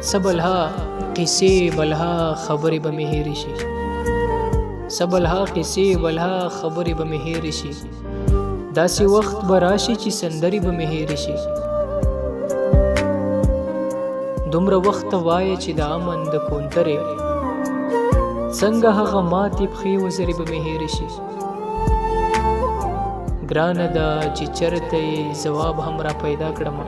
سبلها قصې بلها خبرې به مې هېرې شي، سبلها قصې بلها خبرې به مې هېرې شي، داسې وخت به راشي چې سندرې به مې هېرې شي. دومره وخت وایه چې د امن د کونترې څنګه هغه ماتې پښې وزرې به مې هېرې شي. ګرانه ده چې چرته یې ځواب هم را پیدا کړمه،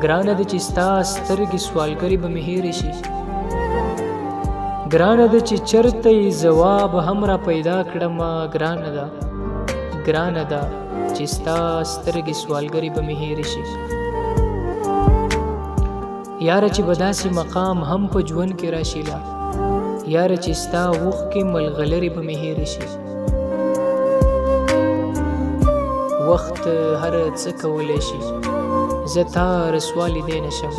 ګرانه ده چې ستا سترګې سوالګرې به مې هېرې شي. ګرانه ده چې چرته یې ځواب هم را پیدا کړمه، ګرانه ده چې ستا سترګې سوالګرې به مې هېرې شي. یاره چې به داسې مقام هم په ژوند کې راشي لا، یاره چې ستا اوښکې ملغلرې به مې هېرې شي. وخت هر څه کولی شي، زه تا رسوالی دی نشم.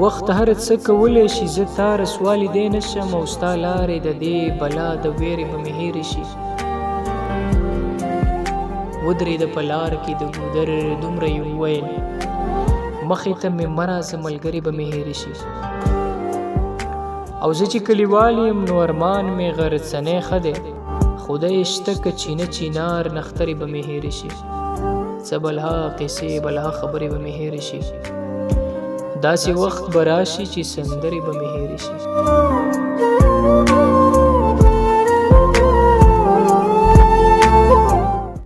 وخت هر څه کولی شي، زه تا رسوالی دی نشم، او ستا لارې د دې بلا د ویرې به مې هېرې شي. ودرېده په لار کې د ګودر دومره یې وویل، مخې ته مې مه راځه ملګرې به مې هېرې شي. او زه چې کلیوال یم نو ارمان مې غرڅنی ښه دی، خدای شته که چینه چینار نخترې به مې هېرې شي. څه بلها قصې بلها خبرې به مې هېرې شي، داسې وخت به راشي چې سندرې به مې هېرې شي.